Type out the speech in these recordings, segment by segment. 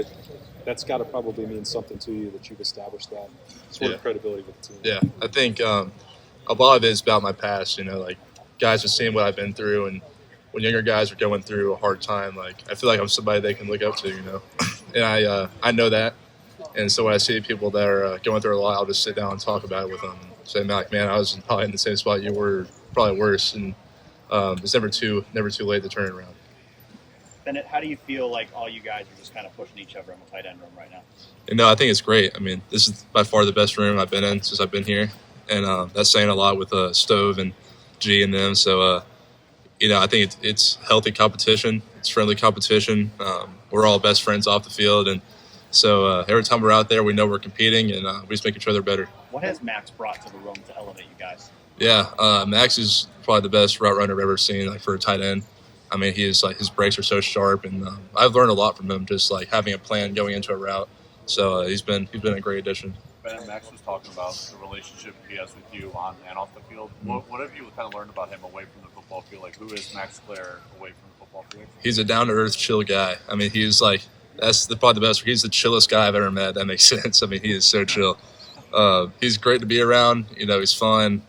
but that's got to probably mean something to you that you've established that sort of credibility with the team. Yeah, I think a lot of it is about my past. Like guys are seeing what I've been through, and when younger guys are going through a hard time, like I feel like I'm somebody they can look up to. And I know that, and so when I see people that are going through a lot, I'll just sit down and talk about it with them. And say, man, I was probably in the same spot you were, probably worse, and it's never too late to turn it around. Bennett, how do you feel like all you guys are just kind of pushing each other in the tight end room right now? I think it's great. I mean, this is by far the best room I've been in since I've been here, and that's saying a lot with Stove and G and them. So, I think it's healthy competition. It's friendly competition. We're all best friends off the field, and so every time we're out there, we know we're competing, and we just make each other better. What has Max brought to the room to elevate you guys? Yeah, Max is probably the best route runner I've ever seen, like for a tight end. I mean, his breaks are so sharp, and I've learned a lot from him, just like having a plan going into a route. So he's been a great addition. Ben, Max was talking about the relationship he has with you on and off the field. What have you kind of learned about him away from the football field? Like, who is Max Klare away from the football field? He's a down-to-earth, chill guy. I mean, he's like probably the best. He's the chillest guy I've ever met. That makes sense. I mean, he is so chill. He's great to be around. He's fun.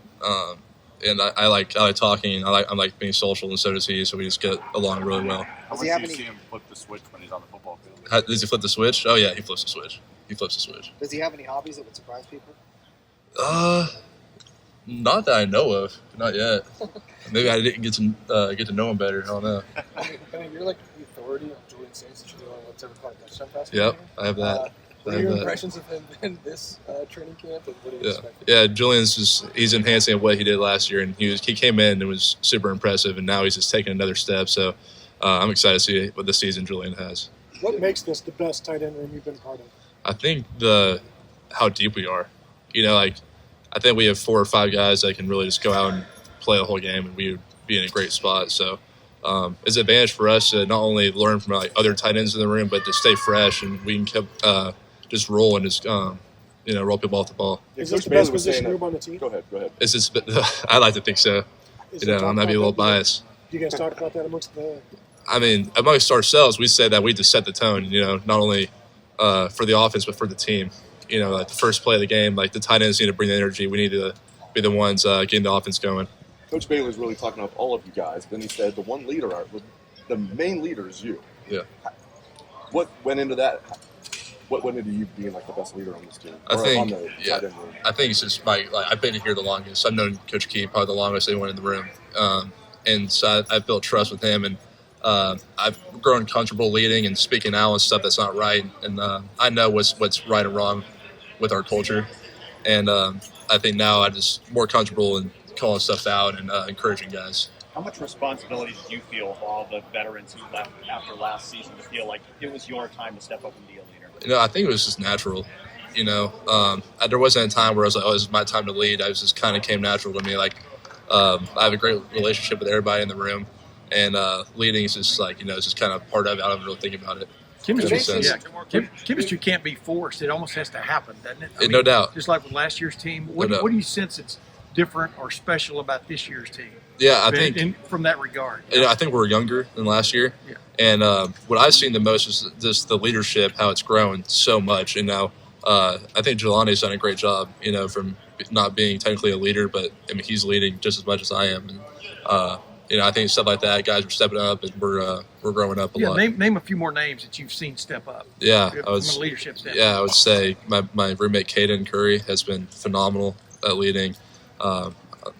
And I like talking. I like being social, and so does he. So we just get along really well. How much do you see him flip the switch when he's on the football field? Does he flip the switch? Oh yeah, he flips the switch. Does he have any hobbies that would surprise people? Not that I know of. Not yet. Maybe I didn't get to know him better. I don't know. I mean, you're like the authority on Julian Saints that you're the only one that's ever caught a touchdown pass. Yep, I have that. What are your impressions of him in this training camp, and what do you expect? Yeah, Julian's he's enhancing what he did last year, and he came in and was super impressive, and now he's just taking another step. So I'm excited to see what this season Julian has. What makes this the best tight end room you've been part of? I think how deep we are. I think we have 4 or 5 guys that can really just go out and play a whole game, and we would be in a great spot. So it's an advantage for us to not only learn from other tight ends in the room, but to stay fresh, and we can keep just roll and just roll people off the ball. Is this the best position group on the team? Go ahead. Is this? I like to think so. I might be a little biased. Do you guys talk about that amongst the? I mean, amongst ourselves, we say that we just set the tone. Not only for the offense but for the team. Like the first play of the game, like the tight ends need to bring the energy. We need to be the ones getting the offense going. Coach Bailey's really talking up all of you guys. Then he said the main leader is you. Yeah. What went into that? What went into you being like the best leader on this team? I think it's just I've been here the longest. I've known Coach Key probably the longest anyone in the room, and so I've built trust with him, and I've grown comfortable leading and speaking out on stuff that's not right, and I know what's right and wrong with our culture, and I think now I'm just more comfortable in calling stuff out and encouraging guys. How much responsibility did you feel for all the veterans who left after last season to feel like it was your time to step up and be a leader? I think it was just natural. There wasn't a time where I was like, oh, this is my time to lead. I was just kind of came natural to me. I have a great relationship with everybody in the room, and leading is just it's just kind of part of it. I don't really think about it. Chemistry can't be forced. It almost has to happen, doesn't it? No doubt. Just like with last year's team. What do you sense it's different or special about this year's team? Yeah, I think from that regard. I think we're younger than last year. Yeah. And what I've seen the most is just the leadership, how it's grown so much. And now I think Jelani's done a great job, from not being technically a leader, but he's leading just as much as I am. And I think stuff like that, guys are stepping up, and we're growing up a lot. Name a few more names that you've seen step up. Yeah, from a leadership standpoint. Yeah, I would say my roommate Caden Curry has been phenomenal at leading.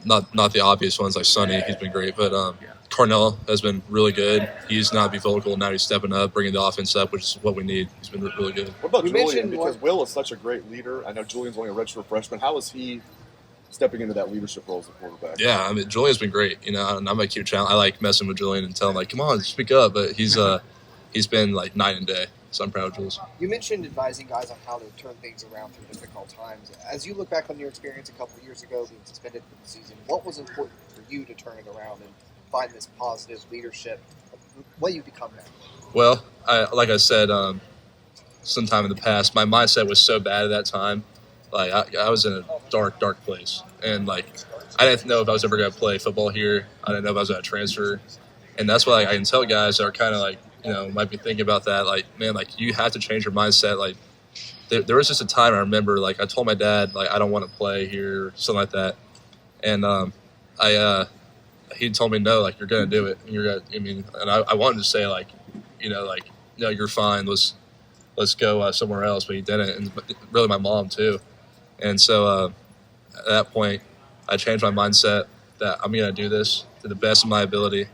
Not the obvious ones like Sonny, he's been great, but Carnell has been really good. He used not to be vocal, now he's stepping up, bringing the offense up, which is what we need. He's been really good. What about Julian? Because Will is such a great leader. I know Julian's only a redshirt freshman. How is he stepping into that leadership role as a quarterback? Yeah, Julian's been great. And I'm a cute challenge. I like messing with Julian and telling him, come on, speak up. But he's been night and day. So I'm proud of Jules. You mentioned advising guys on how to turn things around through difficult times. As you look back on your experience a couple of years ago being suspended for the season, what was important for you to turn it around and find this positive leadership? What you become now? Well, like I said, sometime in the past, my mindset was so bad at that time. I was in a dark place. And I didn't know if I was ever going to play football here. I didn't know if I was going to transfer. And that's why I can tell guys that are kind of like, might be thinking about that. Like, man, like you have to change your mindset. Like there was just a time I remember, like I told my dad, like, I don't want to play here or something like that. And he told me, no, like you're going to do it. And I wanted to say like, no, you're fine. Let's go somewhere else. But he didn't. And really my mom too. And so at that point I changed my mindset that I'm going to do this to the best of my ability.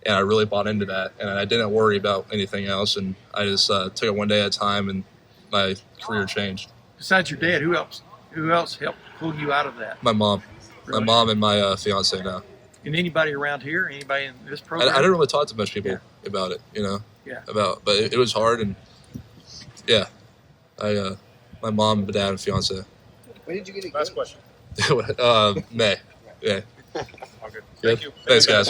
And I really bought into that, and I didn't worry about anything else. And I just took it one day at a time, and my career changed. Besides your dad, who else helped pull you out of that? My mom, Really? my mom, and my fiance now. And anybody around here? Anybody in this program? I didn't really talk to much people about it, Yeah. But it was hard, and yeah, my mom, dad, and fiance. When did you get it? Last question. May. Yeah. Okay. Thank you. Thanks, guys.